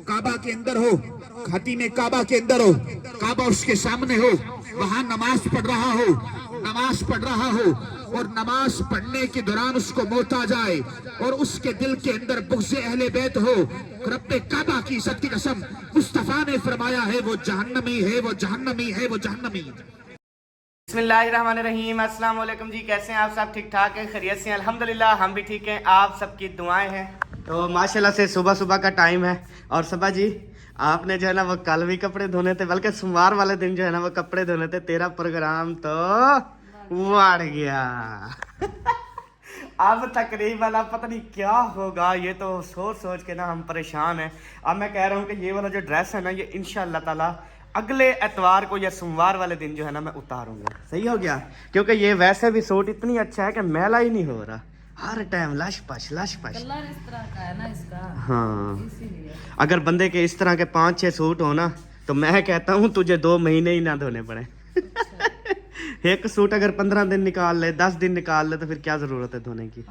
काबा के अंदर हो, खतीम काबा के अंदर हो, काबा उसके सामने हो, वहां नमाज पढ़ रहा हो और नमाज पढ़ने के दौरान उसको मौत आ जाए और उसके दिल के अंदर बुग़्ज़ अहले बैत हो, रब्बे काबा की इज्जत की कसम, मुस्तफा ने फरमाया है वो जहन्नमी है, वो जहन्नमी है, वो जहन्नमी। बिस्मिल्लाहिर्रहमानिर्रहीम। अस्सलाम वालेकुम जी, कैसे हैं आप सब? ठीक ठाक हैं, खैरियत से हैं? अल्हम्दुलिल्लाह हम भी ठीक हैं, आप सबकी दुआएं हैं। तो माशाल्लाह से सुबह सुबह का टाइम है और सबा जी आपने जो है ना वो कल भी कपड़े धोने थे, बल्कि सोमवार वाले दिन जो है ना वो कपड़े धोने थे। तेरा प्रोग्राम तो बढ़ गया अब तकरीबन अब पता नहीं क्या होगा, ये तो सोच सोच के ना हम परेशान हैं। अब मैं कह रहा हूँ कि ये वाला जो ड्रेस है ना ये इंशाल्लाह ताला अगले एतवार को या सोमवार वाले दिन जो है ना मैं उतारूंगा। सही हो गया, क्योंकि ये वैसे भी सूट इतनी अच्छा है कि मैला ही नहीं हो रहा, हर टाइम लश पश कलर इस तरह का है ना इसका। हाँ, इसीलिए अगर बंदे के इस तरह के 5-6 सूट हो ना तो मैं कहता हूँ तुझे 2 महीने ही ना धोने पड़े। एक सूट अगर 15 दिन निकाल ले, 10 दिन निकाल ले तो फिर क्या ज़रूरत है धोने की।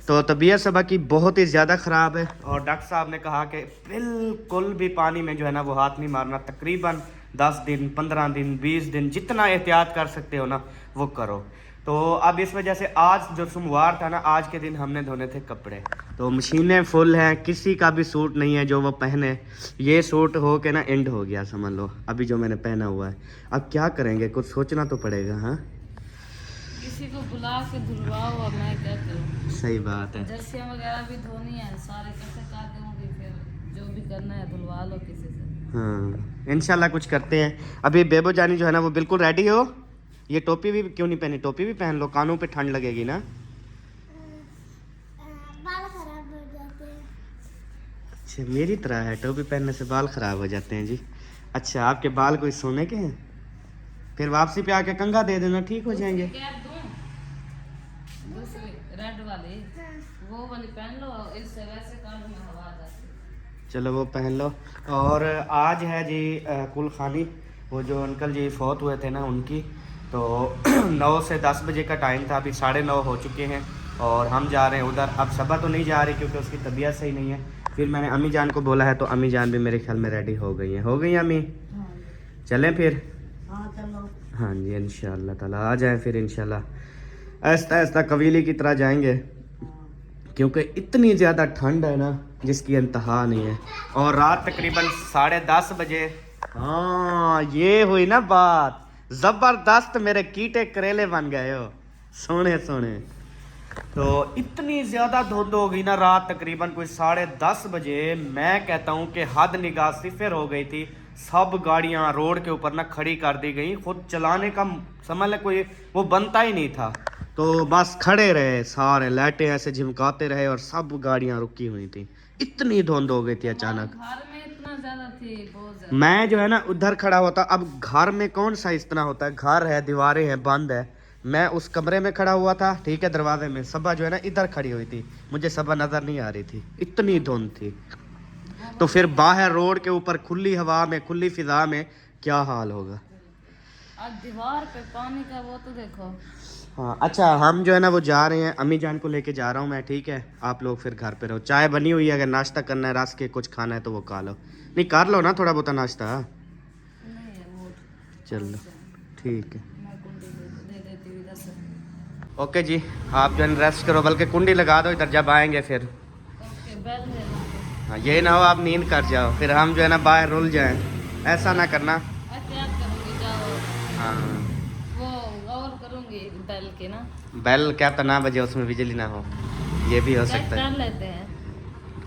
तो तबीयत सबा की बहुत ही ज़्यादा ख़राब है और डॉक्टर साहब ने कहा कि बिल्कुल भी पानी में जो है ना वो हाथ नहीं मारना, तकरीबन 10 दिन, 15 दिन, 20 दिन जितना एहतियात कर सकते हो ना वो करो। तो अब इस वजह से आज जो सोमवार था ना, आज के दिन हमने धोने थे कपड़े, तो मशीनें फुल हैं, किसी का भी सूट नहीं है जो वो पहने। ये सूट हो के ना एंड हो गया समझ लो, अभी जो मैंने पहना हुआ है। अब क्या करेंगे, कुछ सोचना तो पड़ेगा। हाँ, किसी को बुला के धुलवाओ, अब मैं क्या करूँ। सही बात है। जर्सियाँ वगैरह भी धोनी है, सारे कैसे काट दूँगी, फिर जो भी करना है धुलवा लो किसी से। हाँ, इंशाल्लाह कुछ करते हैं। अभी बेबो जानी जो है ना वो बिल्कुल रेडी हो। ये टोपी भी क्यों नहीं पहनी? टोपी भी पहन लो, कानों पे ठंड लगेगी ना। बाल खराब हो जाते हैं। अच्छा, मेरी तरह है, टोपी पहनने से बाल खराब हो जाते हैं जी। अच्छा, आपके बाल कोई सोने के हैं? फिर वापसी पे आके कंघा दे देना, ठीक हो जाएंगे। कैप दूँ दूसरी रेड वाली, वो वाली पहन लो, इससे वैसे कानों में हवा आ जाती है। चलो वो पहन लो। और आज है जी कुल खानी, वो जो अंकल जी फौत हुए थे ना उनकी, तो 9 से 10 बजे का टाइम था, अभी 9:30 हो चुके हैं और हम जा रहे हैं उधर। अब सबा तो नहीं जा रही क्योंकि उसकी तबीयत सही नहीं है। फिर मैंने अम्मी जान को बोला है तो अम्मी जान भी मेरे ख्याल में रेडी हो गई हैं। हो गई अम्मी? चलें फिर? हाँ चलो। हाँ जी, इंशाल्लाह ताला आ जाएं फिर इंशाल्लाह। ऐसा ऐसा कबीले की तरह जाएंगे क्योंकि इतनी ज़्यादा ठंड है ना जिसकी इंतहा नहीं है। और रात तकरीबन 10:30 बजे, हाँ ये हुई ना बात ज़बरदस्त, मेरे कीटे करेले बन गए हो, सोने सोने। तो इतनी ज़्यादा धुंध हो गई ना रात तकरीबन कोई 10:30 बजे, मैं कहता हूँ कि हद निगाह सिफर हो गई थी। सब गाड़ियाँ रोड के ऊपर ना खड़ी कर दी गई, खुद चलाने का समझ ले कोई वो बनता ही नहीं था। तो बस खड़े रहे सारे, लाइटें ऐसे झिमकाते रहे और सब गाड़ियाँ रुकी हुई थी। इतनी धुंध हो गई थी अचानक। घर में इतना ज्यादा थी, बहुत ज्यादा। मैं जो है ना उधर खड़ा होता, अब घर में कौन सा इतना होता है, घर है, दीवारें हैं, बंद है। मैं उस कमरे में खड़ा हुआ था, ठीक है, दरवाजे में। सबा जो है ना इधर खड़ी हुई थी, मुझे सबा नजर नहीं आ रही थी, इतनी धुंध थी। तो फिर बाहर रोड के ऊपर खुली हवा में, खुली फिजा में क्या हाल होगा। आज दीवार पे पानी का वो तो देखो। हाँ, अच्छा हम जो है ना वो जा रहे हैं, अम्मी जान को लेके जा रहा हूँ मैं, ठीक है। आप लोग फिर घर पे रहो, चाय बनी हुई है, अगर नाश्ता करना है, रस के कुछ खाना है तो वो खा लो। नहीं कर लो ना थोड़ा बहुत नाश्ता। नहीं है वो। चलो ठीक है, मैं कुंडी दे देती हूँ इधर से। ओके जी। आप जो है रेस्ट करो, बल्कि कुंडी लगा दो इधर, जब आएंगे फिर। ओके, बेल दे दो। हाँ, ये ना हो आप नींद कर जाओ फिर हम जो है ना बाहर रुल जाएं, ऐसा ना करना। एहतियात करूँगी, जाओ। हाँ, वो और करूँगी बेल के ना। बेल क्या तो ना बजे उसमें बिजली ना हो, ये भी हो चेक सकता है। कर लेते हैं।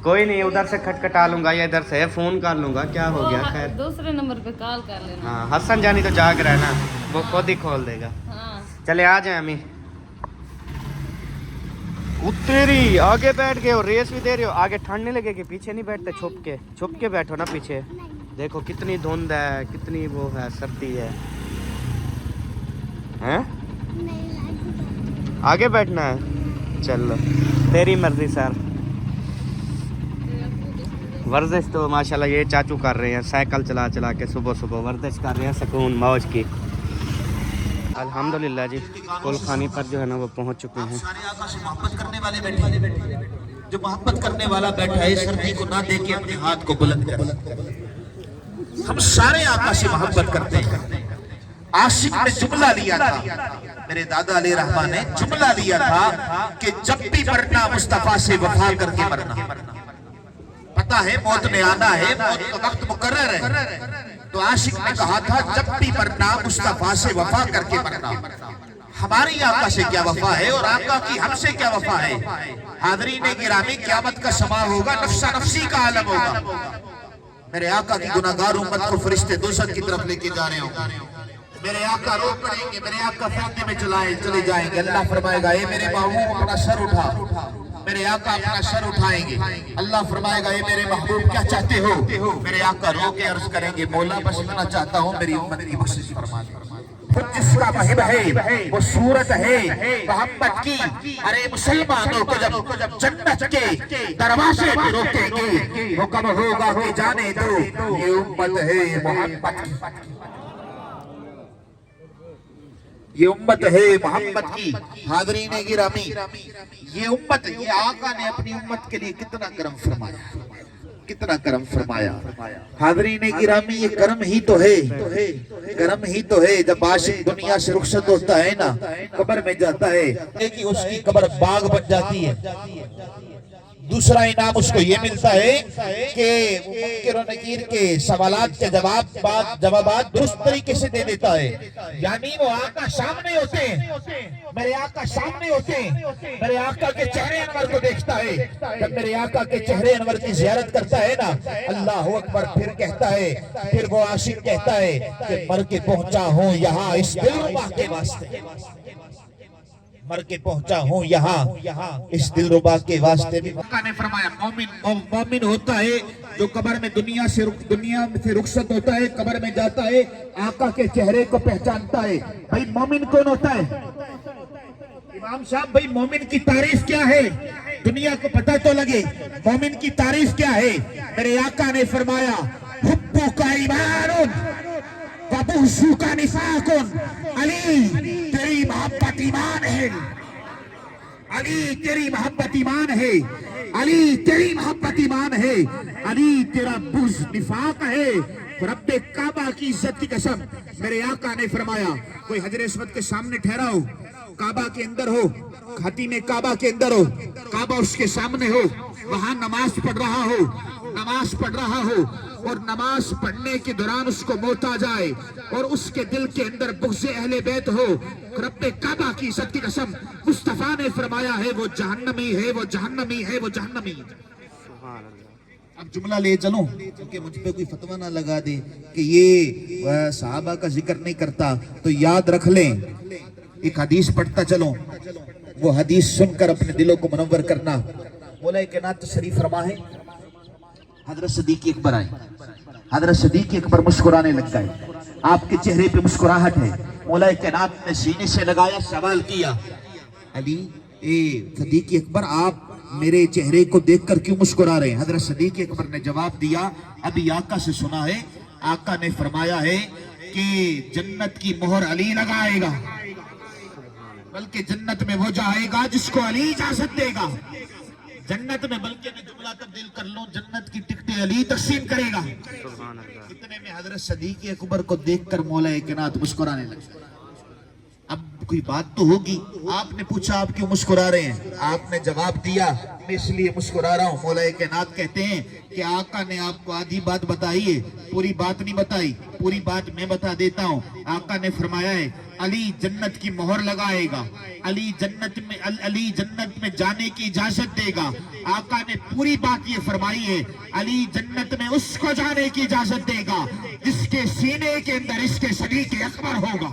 कोई नहीं, उधर से खटखटा लूंगा या इधर से फ़ोन कर लूंगा, क्या हो गया। वो खैर दूसरे नंबर पे कॉल कर लेना। हाँ, हसन जानी तो जाग रहा है ना, वो खुद ही खोल देगा। हाँ चले आ जाए अम्मी। तेरी आगे बैठ गए हो, रेस भी दे रहे हो, आगे ठंड नहीं लगेगी? पीछे नहीं बैठते, छुप के बैठो ना पीछे। देखो कितनी धुंध है, कितनी वो है, सर्दी है। हैं? आगे बैठना है, चलो तेरी मर्जी सर। वर्जिश तो माशाल्लाह ये चाचू कर रहे हैं, साइकिल चला चला के सुबह सुबह वर्जिश कर रहे हैं, सुकून मौज की। अल्हम्दुलिल्लाह जी, कुल खानी पर जो है ना वो पहुंच चुके हैं। जो मोहब्बत करने वाला बैठा है सर्दी को ना देके अपने हाथ को बुलंद कर। हम सारे आका से मोहब्बत करते हैं। आशिक ने जुमला लिया था, मेरे दादा अली रहमान ने जुमला लिया था कि जब भी मरना मुस्तफा से वफा करके मरना। पता है मौत ने आना है, मौत का वक्त मुकर्रर है, तो आशिक ने कहा था जब भी मरना मुस्तफा से वफा करके मरना। हमारी आका से क्या वफा है और आका की हमसे क्या वफा है। हाज़रीन गिरामी, क़यामत का समा होगा, नफ्सा नफ्सी का आलम होगा। मेरे आका की गुनाहगार उम्मत को फरिश्ते दोज़ख की तरफ लेके जा रहे होंगे। मेरे आका रो पड़ेंगे, मेरे आका फरिश्ते में चले जाएंगे। अल्लाह फरमाएगा ये मेरे महबूब अपना सर उठा। मेरे आका अपना सर उठाएंगे। अल्लाह फरमाएगा ये मेरे महबूब क्या चाहते हो। मेरे आका रो के अर्ज करेंगे मौला बस इतना चाहता हूँ मेरी उम्मत की बख्शिश फरमा दे। जिसका महब है वो सूरत है मोहब्बत की। अरे मुसलमानों को जब जन्नत के दरवाजे पे रोकेंगे वो कब होगा कि जाने दो, ये उम्मत है मोहब्बत की, ये उम्मत है मोहब्बत की। हाज़रीन गिरामी, ये उम्मत, ये आका ने अपनी उम्मत के लिए कितना करम फरमाया, कितना करम फरमाया। हाज़रीन गिरामी, ये करम ही तो है, करम ही तो है। जब आशिक दुनिया से रुखसत होता है ना, कब्र में जाता है कि उसकी कब्र बाग बन जाती है। दूसरा इनाम उसको ये मिलता है कि मुनकिर और नकीर के सवालात के जवाबात दुरुस्त तरीके से दे देता है। यानी वो आका सामने होते हैं, मेरे आका सामने होते हैं, मेरे आका के चेहरे अनवर को देखता है। जब मेरे आका के चेहरे अनवर की ज़ियारत करता है ना, अल्लाह अकबर फिर कहता है, फिर वो आशिक कहता है कि मर के पहुंचा हूँ यहाँ इस दिलरुबा के वास्ते, मर के पहुंचा हूँ यहाँ इस दिलरुबा के वास्ते। भी आका ने फरमाया मोमिन होता है जो कब्र में दुनिया से रुखसत होता है, कब्र में जाता है, आका के चेहरे को पहचानता है। भाई मोमिन कौन होता है? इमाम साहब, भाई मोमिन की तारीफ क्या है? दुनिया को पता तो लगे मोमिन की तारीफ क्या है। मेरे आका ने फरमाया हुब्बु का ईमानुन वबुगज़ु का निफाकुन। अली तेरी मोहब्बत ईमान है, अली तेरी मोहब्बत ईमान है, अली तेरी मोहब्बत ईमान है, अली तेरा बुग़्ज़ निफाक है। रब्बे काबा की इज्जत की कसम, मेरे आका ने फरमाया कोई हजर अस्वद के सामने ठहरा हो, काबा के अंदर हो, खाती में काबा के अंदर हो, काबा उसके सामने हो, वहां नमाज पढ़ रहा हो, नमाज पढ़ रहा हो और नमाज पढ़ने के दौरान उसको मौत आ जाए और उसके दिल के अंदर बुग़्ज़ अहले बैत हो, रब्बे काबा की इज्जत की कसम, मुस्तफा ने फरमाया है वो जहन्नमी है, वो जहन्नमी है, वो जहन्नमी। अब जुमला ले चलूं क्योंकि मुझ पे कोई फतवा ना लगा दे कि ये सहाबा का जिक्र नहीं करता, तो याद रख लें एक हदीस पढ़ता चलो, वो हदीस सुनकर अपने दिलों को मुनव्वर करना। मौला कायनात शरीफ फरमा है, हजरत सदीक अकबर आए, हजरत सदीक अकबर मुस्कुराने लग गए, आपके चेहरे पे मुस्कुराहट है। मौला कायनात ने सीने से लगाया, सवाल किया, अली सदीक अकबर आप मेरे चेहरे को देखकर क्यों मुस्कुरा रहे हैं? हजरत सदीक अकबर ने जवाब दिया, अभी आका से सुना है, आका ने फरमाया है कि जन्नत की मोहर अली लगाएगा, बल्कि जन्नत में वो जाएगा जिसको अली इजाजत देगा जन्नत में, बल्कि मैं जुमला तब्दील कर लूं, जन्नत की टिकटें अली तकसीम करेगा। इतने में हजरत सदीक अकबर को देखकर मौला कायनात मुस्कुराने लगे। अब कोई बात तो होगी, आपने पूछा आप क्यों मुस्कुरा रहे हैं? आपने जवाब दिया मैं इसलिए मुस्कुरा रहा हूँ। मौला कायनात कहते हैं कि आका ने आपको आधी बात बताई है, पूरी बात नहीं बताई, पूरी बात मैं बता देता हूँ। आका ने फरमाया है अली जन्नत की मोहर लगाएगा, अली जन्नत में जाने की इजाजत देगा। आका ने पूरी बात ये फरमाई है, अली जन्नत में उसको जाने की इजाजत देगा जिसके सीने के अंदर इसके सदीक अकबर होगा।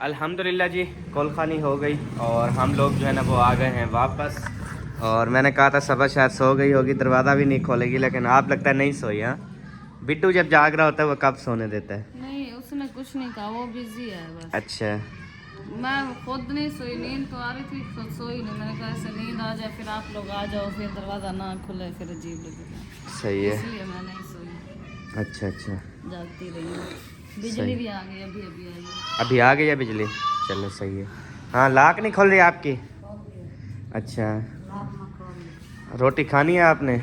अल्हम्दुलिल्लाह जी, कॉल खानी हो गई और हम लोग जो है ना वो आ गए हैं वापस। और मैंने कहा था सबा शायद सो गई होगी, दरवाज़ा भी नहीं खोलेगी, लेकिन आप लगता है नहीं सोई। हाँ, बिट्टू जब जाग रहा होता है वो कब सोने देता है? नहीं, उसने कुछ नहीं कहा, वो बिजी है बस। अच्छा, मैं खुद नहीं सोई, नींद तो आ रही थी, खुद सोई नहीं। मैंने कहा ऐसे नींद आ जाए फिर आप लोग आ जाओ, फिर दरवाज़ा ना खुले, फिर अजीब लगेगा, सही है। इसलिए मैं नहीं सोई, अच्छा अच्छा, जागती रही। बिजली भी आ गई, अभी अभी आई है। अभी आ गई है बिजली, चलो सही है। हाँ, लाक नहीं खोल रही आपकी? अच्छा, रोटी खानी है आपने?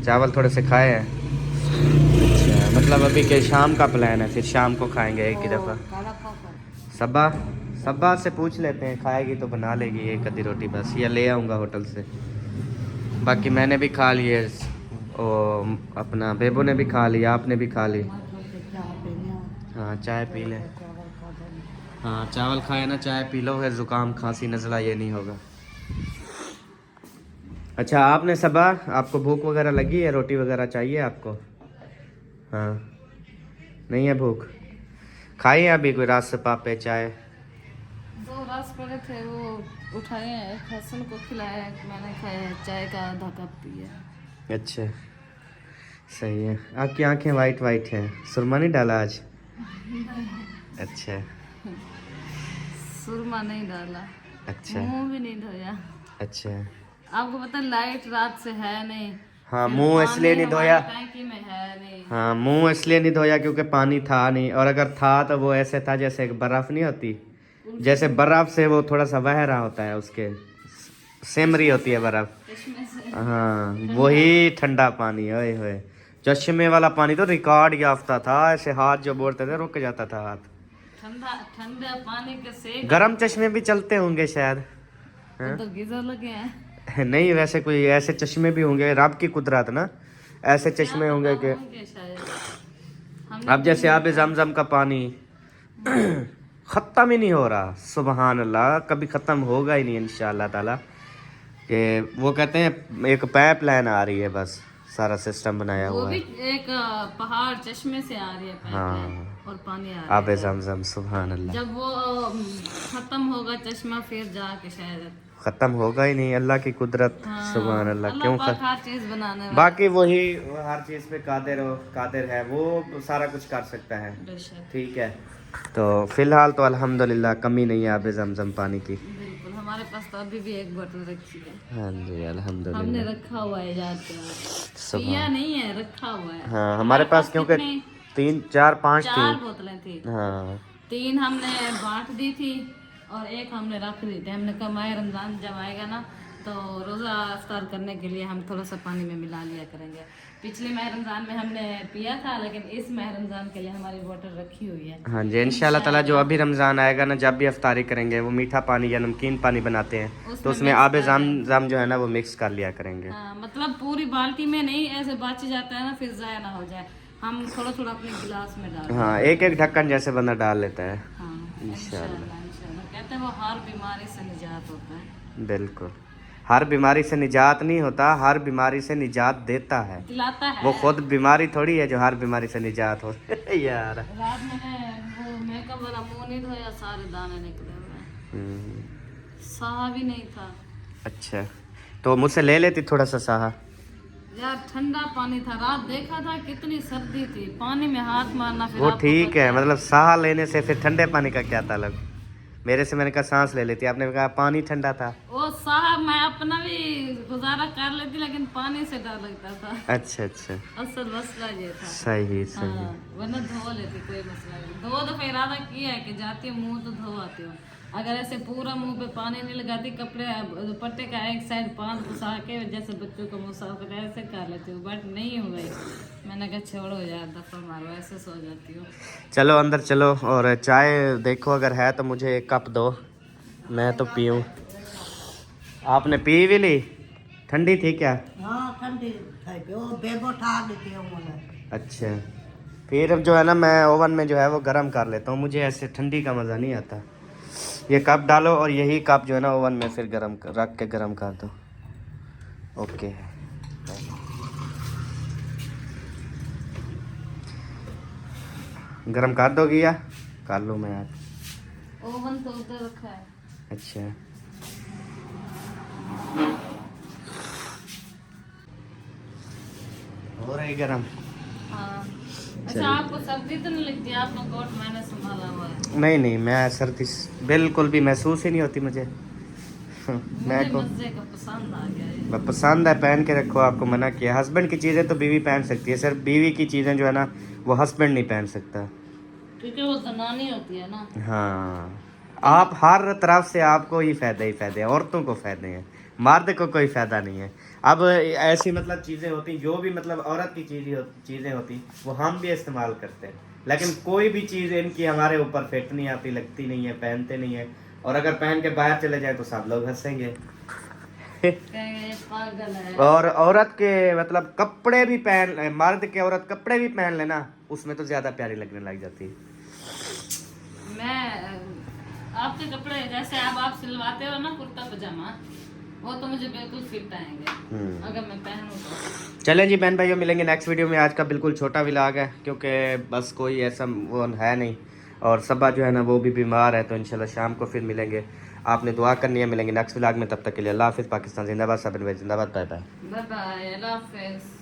चावल थोड़े से खाए हैं। अच्छा, मतलब अभी के शाम का प्लान है, फिर शाम को खाएंगे एक ही दफ़ा। सबा से पूछ लेते हैं, खाएगी तो बना लेगी एक आधी रोटी बस, या ले आऊँगा होटल से। बाकी मैंने भी खा लिए, और अपना बेबो ने भी खा लिया, आपने भी खा ली। हाँ, चाय पी ले। हाँ, चावल खाए ना, चाय पी लो, फिर ज़ुकाम खांसी नज़ला ये नहीं होगा। अच्छा, आपने सबा, आपको भूख वगैरह लगी है? रोटी वगैरह चाहिए आपको? हाँ, नहीं है भूख? खाई है अभी कोई रात से पापे चाय? 2 रस पड़े थे, वो उठाए हैं, हसन को खिलाया, मैंने खाया, चाय का आधा कप पिया। अच्छा, सही है। आपकी आंखें वाइट वाइट हैं, सुरमा नहीं डाला आज? अच्छा, सुरमा नहीं डाला। अच्छा, मुंह भी नहीं धोया। अच्छा। आपको पता है लाइट रात से है नहीं। हाँ, फिर मुंह इसलिए पानी नहीं धोया। हमारी टैंकी में है नहीं। हाँ, मुंह इसलिए नहीं धोया क्योंकि पानी था नहीं, और अगर था तो वो ऐसे था जैसे एक बर्फ़ नहीं होती, जैसे बर्फ़ से वो थोड़ा सा बह रहा होता है, उसके सिमरी होती है बर्फ़। चश्मे से हाँ, वही ठंडा पानी। ओए होए, चश्मे वाला पानी तो रिकॉर्ड याफ्ता था, ऐसे हाथ जो बोलते थे रुक जाता था हाथ। ठंडा ठंडा पानी के सेक। गरम चश्मे भी चलते होंगे शायद। हाँ? तो गीजर लगे हैं। नहीं, वैसे कोई ऐसे चश्मे भी होंगे, रब की कुदरत ना, ऐसे चश्मे होंगे कि होंगे शायद। अब जैसे आप ज़मज़म का पानी ख़त्म ही नहीं हो रहा, सुबहान अल्लाह, कभी ख़त्म होगा ही नहीं इंशाअल्लाह ताला। कि वो कहते हैं एक पाइप लाइन आ रही है, बस सारा सिस्टम बनाया वो हुआ भी है। एक पहाड़ चश्मे से आ रही है पाइप हाँ। लाइन, और पानी आ रहा आब है। ज़मज़म, सुबहान अल्लाह। जब वो खत्म होगा चश्मा, फिर जाके शायद ख़त्म होगा ही नहीं, अल्लाह की कुदरत। हाँ, सुबहान अल्लाह, क्यों पाक हर चीज बनाने वाला। बाकी वही हर चीज़ पे कादिर है, वो सारा कुछ कर सकता है। बेशक, ठीक है, तो फिलहाल तो अल्हम्दुलिल्लाह कमी नहीं है आब ज़मज़म पानी की। बिल्कुल। हमारे पास तो अभी भी एक बोतल रखी है, हाँ जी, हमने अल्हम्दुलिल्लाह। रखा हुआ है याद के। सुबह। पिया नहीं है, रखा हुआ है। हाँ, हमारे पास क्योंकि कितनी? 3 4 5 4 थी। बोतलें थी। हाँ, 3 हमने बांट दी थी और 1 हमने रख दी थी। हमने कहा माह रमज़ान जब आएगा ना, तो रोज़ा इफ्तार करने के लिए हम थोड़ा सा पानी में मिला लिया करेंगे। पिछले माह रमज़ान में हमने पिया था, लेकिन इस माह रमज़ान के लिए हमारी बोतल रखी हुई है। हाँ जी, इंशाल्लाह ताला जो अभी रमज़ान आएगा ना, जब भी इफ्तारी करेंगे वो मीठा पानी या नमकीन पानी बनाते हैं, तो उसमें आब ज़मज़म जो है ना वो मिक्स कर लिया करेंगे। हाँ, मतलब पूरी बाल्टी में नहीं, ऐसे बच जाता है ना, फिर ज़ाया ना हो जाए। हम थोड़ा थोड़ा अपने गिलास में डाल। हाँ, एक एक ढक्कन जैसे बंदा डाल लेता है। हाँ इंशाल्लाह। इंशाल्लाह। कहते हैं वो हर बीमारी से निजात होता है। बिल्कुल, हर बीमारी से निजात नहीं होता, हर बीमारी से निजात देता है। दिलाता है। वो खुद बीमारी थोड़ी है जो हर बीमारी से निजात हो। यार रात मैंने वो मेकअप वाला मुंह नहीं धोया, सारे दाने निकले हुए, साहा भी नहीं था। अच्छा, तो मुझसे ले लेती थोड़ा सा साहा। यार ठंडा पानी था, रात देखा था कितनी सर्दी थी, पानी में हाथ मारना फिर वो आपको ठीक पता है, मतलब साहा लेने से फिर ठंडे पानी का क्या ताल्लुक? मेरे से मैंने कहा सांस ले लेती, आपने कहा पानी ठंडा था। वो साहब मैं अपना भी गुजारा कर लेती, लेकिन पानी से डर लगता था। अच्छा अच्छा, असल मसला ये था। सही सही। हाँ, वरना धो लेती, कोई मसला नहीं। 2 दफा इरादा किया है कि जाती हूँ मुंह तो धो आती हूँ। अगर ऐसे पूरा मुंह पे पानी नहीं लगाती, कपड़े दुपट्टे का एक साइड पान घुसा के जैसे बच्चों को मुंह साफ करते ऐसे कर लेती हूँ, बट नहीं हो गई। मैंने कहा छोड़ो यार, दफा मारो, ऐसे सो जाती हूँ। चलो अंदर चलो, और चाय देखो अगर है तो मुझे एक कप दो, मैं तो पीऊँ। आपने पी भी ली? ठंडी थी क्या? हाँ ठंडी खाई वो बेबो ठाक देती है मुझे। अच्छा, फिर अब जो है ना मैं ओवन में जो है वो गर्म कर लेता हूँ, मुझे ऐसे ठंडी का मज़ा नहीं आता। ये कप डालो और यही कप जो है ना ओवन में फिर रख के गर्म कर दो। ओके, गर्म कर दोगी या कर लूँ मैं आज? ओवन तो उधर रखा है। अच्छा, हो रही गर्म? हाँ। अच्छा, आपको सर्दी तो नहीं लगती? आपका कोट मैंने संभाला हुआ है। नहीं नहीं, मैं सर्दी बिल्कुल भी महसूस ही नहीं होती मुझे। मैं मुझे को मजे का पसंद आ गया ये। पसंद है, पहन के रखो, आपको मना किया। हस्बैंड की चीज़ें तो बीवी पहन सकती है, सिर्फ बीवी की चीज़ें जो है ना वो हस्बैंड नहीं पहन सकता। क्योंकि वो जनानी होती है ना। हाँ, आप हर तरफ से आपको ही फ़ायदे हैं, औरतों को फ़ायदे हैं, मर्द को कोई फ़ायदा नहीं है। अब ऐसी मतलब चीज़ें होती जो भी मतलब औरत की चीज़ें होती वो हम भी इस्तेमाल करते हैं, लेकिन कोई भी चीज़ इनकी हमारे ऊपर फिट नहीं आती, लगती नहीं है, पहनते नहीं है। और अगर पहन के बाहर चले जाए तो सब लोग हंसेंगे। कहेंगे ये पागल है। और औरत के मतलब कपड़े भी पहन, मर्द के औरत कपड़े भी पहन लेना, उसमें तो ज़्यादा प्यारी लगने लग जाती है। मैं आपके कपड़े जैसे आप सिलवाते हो ना कुर्ता पजामा, वो तो मुझे बिल्कुल फिट आएंगे अगर मैं पहनूं तो। चलें जी बहन भाइयों, मिलेंगे नेक्स्ट वीडियो में। आज का बिल्कुल छोटा व्लॉग है क्योंकि बस कोई ऐसा वो है नहीं, और सबा जो है ना वो भी बीमार है, तो इंशाल्लाह शाम को फिर मिलेंगे। आपने दुआ करनी है, मिलेंगे नेक्स्ट व्लॉग में। तब तक के लिए अल्लाह हाफिज़। पाकिस्तान जिंदाबाद, सब जिंदाबाद, बाय बाय। बाय बाय, अल्लाह हाफिज़।